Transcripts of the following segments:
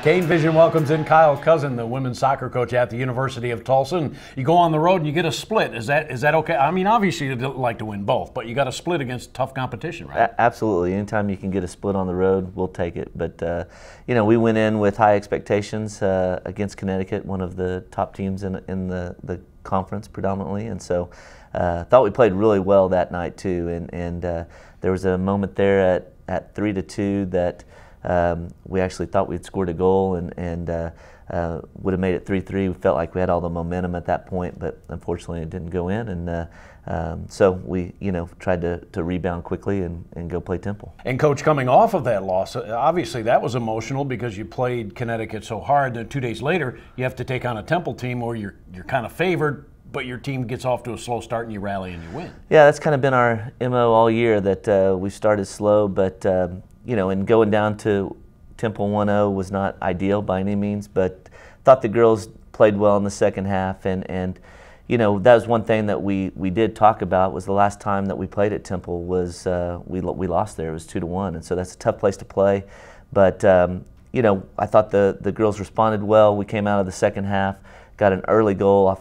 Kane Vision welcomes in Kyle Cousin, the women's soccer coach at the University of Tulsa. And you go on the road and you get a split. Is that okay? I mean, obviously you'd like to win both, but you got a split against tough competition, right? Absolutely. Anytime you can get a split on the road, we'll take it. But you know, we went in with high expectations against Connecticut, one of the top teams in the conference predominantly, and so thought we played really well that night too. And there was a moment there at 3-2 that we actually thought we'd scored a goal and would have made it 3-3. We felt like we had all the momentum at that point, but unfortunately it didn't go in. And so we, tried to rebound quickly and go play Temple. And Coach, coming off of that loss, obviously that was emotional because you played Connecticut so hard. Then 2 days later, you have to take on a Temple team where you're kind of favored, but your team gets off to a slow start and you rally and you win. Yeah, that's kind of been our MO all year, that we started slow, but and going down to Temple 1-0 was not ideal by any means, but thought the girls played well in the second half, and that was one thing that we did talk about. Was the last time that we played at Temple was we lost there. It was 2-1, and so that's a tough place to play. But I thought the girls responded well. We came out of the second half, got an early goal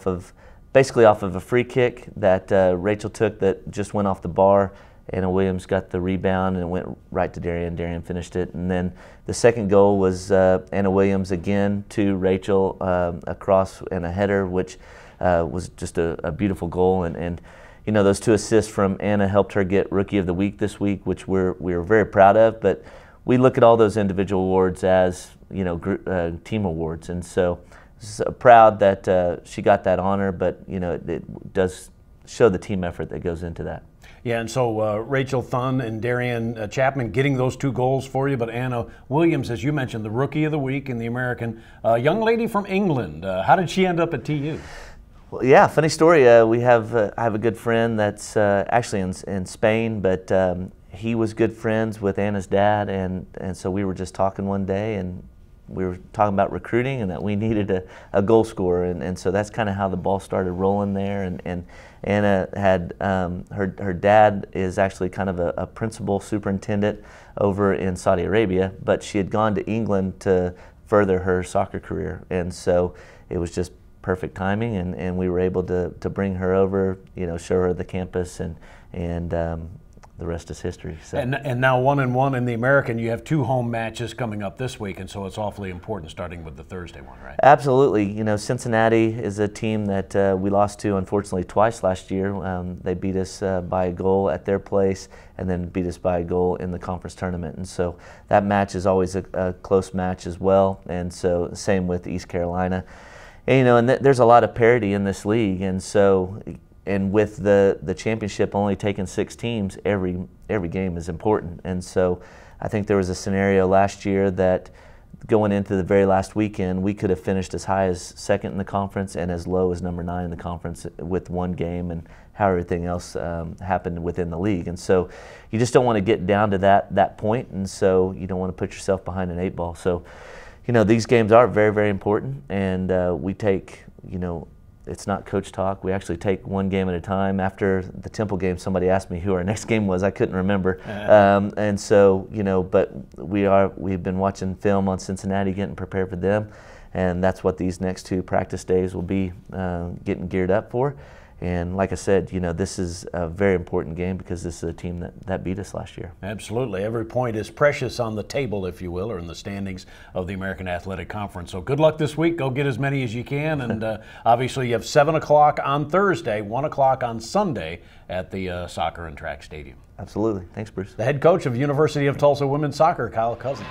basically off of a free kick that Rachel took that just went off the bar. Anna Williams got the rebound and it went right to Darian. Darian finished it. And then the second goal was Anna Williams again to Rachel across and a header, which was just a beautiful goal. And those 2 assists from Anna helped her get Rookie of the Week this week, which we were very proud of. But we look at all those individual awards as team awards. And so proud that she got that honor, but it does show the team effort that goes into that. Yeah, and so Rachel Thun and Darian Chapman getting those 2 goals for you, but Anna Williams, as you mentioned, the Rookie of the Week in the American, young lady from England. How did she end up at TU? Well, yeah, funny story. I have a good friend that's actually in Spain, but he was good friends with Anna's dad, and so we were just talking one day, and we were talking about recruiting and that we needed a goal scorer, and so that's kind of how the ball started rolling there. And Anna had her dad is actually kind of a principal superintendent over in Saudi Arabia, but she had gone to England to further her soccer career, and so it was just perfect timing, and we were able to bring her over, show her the campus, and the rest is history. So. And now 1-1 in the American. You have 2 home matches coming up this week, and so it's awfully important starting with the Thursday one, right? Absolutely. Cincinnati is a team that we lost to, unfortunately, twice last year. They beat us by a goal at their place and then beat us by a goal in the conference tournament. And so that match is always a close match as well. And so same with East Carolina. And there's a lot of parity in this league, and so. And with the championship only taking 6 teams, every game is important. And so I think there was a scenario last year that going into the very last weekend, we could have finished as high as 2nd in the conference and as low as number 9 in the conference with 1 game, and how everything else happened within the league. And so you just don't want to get down to that point, and so you don't want to put yourself behind an 8 ball. So these games are very, very important, and we take it's not coach talk. We actually take 1 game at a time. After the Temple game, somebody asked me who our next game was. I couldn't remember. And so, but we've been watching film on Cincinnati, getting prepared for them. And that's what these next 2 practice days will be getting geared up for. And like I said, this is a very important game because this is a team that beat us last year. Absolutely. Every point is precious on the table, if you will, or in the standings of the American Athletic Conference. So good luck this week. Go get as many as you can. And obviously you have 7 o'clock on Thursday, 1 o'clock on Sunday at the Soccer and Track Stadium. Absolutely. Thanks, Bruce. The head coach of University of Tulsa women's soccer, Kyle Cousin.